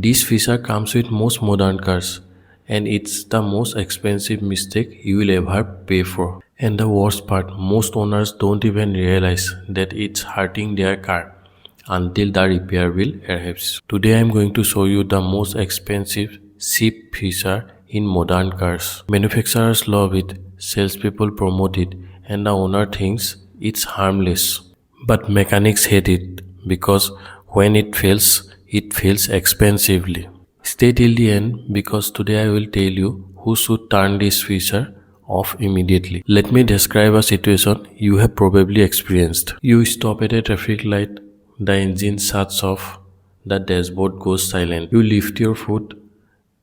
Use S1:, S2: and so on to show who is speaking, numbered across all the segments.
S1: This feature comes with most modern cars, and it's the most expensive mistake you will ever pay for. And the worst part, most owners don't even realize that it's hurting their car until the repair bill arrives. Today I'm going to show you the most expensive cheap feature in modern cars. Manufacturers love it, salespeople promote it, and the owner thinks it's harmless. But mechanics hate it because when it fails expensively. Stay till the end because today I will tell you who should turn this feature off immediately. Let me describe a situation you have probably experienced. You stop at a traffic light, the engine shuts off, the dashboard goes silent. You lift your foot,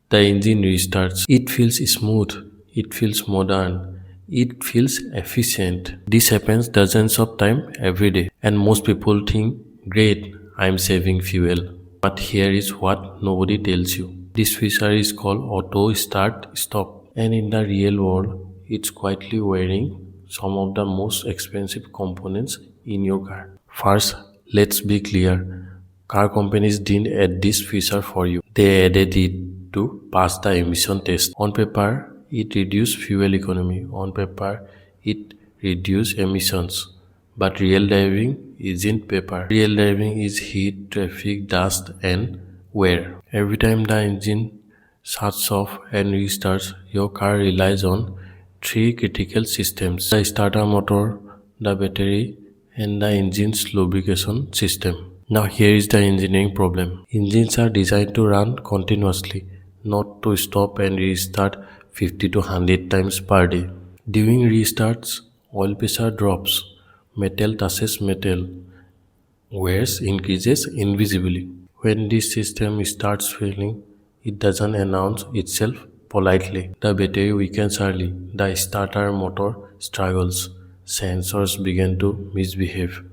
S1: the engine restarts. It feels smooth, it feels modern, it feels efficient. This happens dozens of times every day, and most people think, great, I'm saving fuel. But here is what nobody tells you. This feature is called auto start stop, and in the real world, it's quietly wearing some of the most expensive components in your car. First, let's be clear. Car companies didn't add this feature for you. They added it to pass the emission test. On paper, it reduced fuel economy. On paper, it reduced emissions. But real driving isn't paper. Real driving is heat, traffic, dust, and wear. Every time the engine shuts off and restarts, your car relies on three critical systems: the starter motor, the battery, and the engine's lubrication system. Now, here is the engineering problem. Engines are designed to run continuously, not to stop and restart 50 to 100 times per day. During restarts, oil pressure drops, metal touches metal, wear increases invisibly. When this system starts failing, it doesn't announce itself politely. The battery weakens early, the starter motor struggles, sensors begin to misbehave,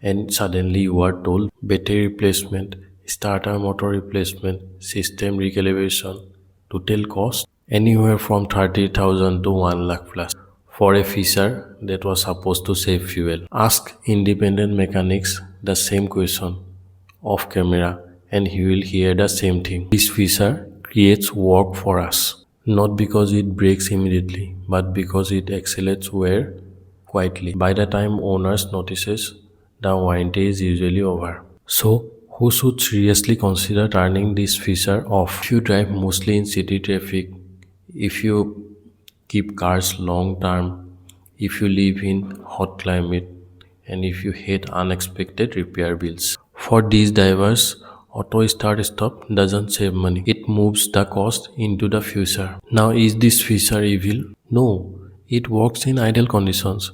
S1: and suddenly you are told battery replacement, starter motor replacement, system recalibration. Total cost anywhere from 30,000 to 1 lakh plus for a feature that was supposed to save fuel. Ask independent mechanics the same question off camera and he will hear the same thing. This feature creates work for us, not because it breaks immediately, but because it accelerates wear quietly. By the time owners notices, the warranty is usually over. So, who should seriously consider turning this feature off? If you drive mostly in city traffic, if you keep cars long term, if you live in hot climate, and if you hate unexpected repair bills. For these drivers, auto start stop doesn't save money. It moves the cost into the future. Now, is this feature evil? No, it works in ideal conditions.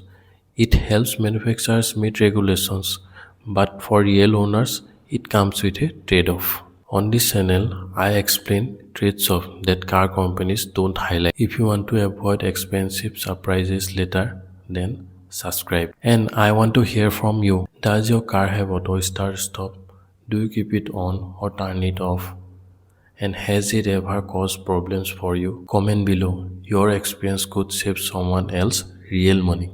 S1: It helps manufacturers meet regulations, but for real owners, it comes with a trade-off. On this channel, I explain trade-offs that car companies don't highlight. If you want to avoid expensive surprises later, then subscribe. And I want to hear from you. Does your car have auto start stop? Do you keep it on or turn it off? And has it ever caused problems for you? Comment below. Your experience could save someone else real money.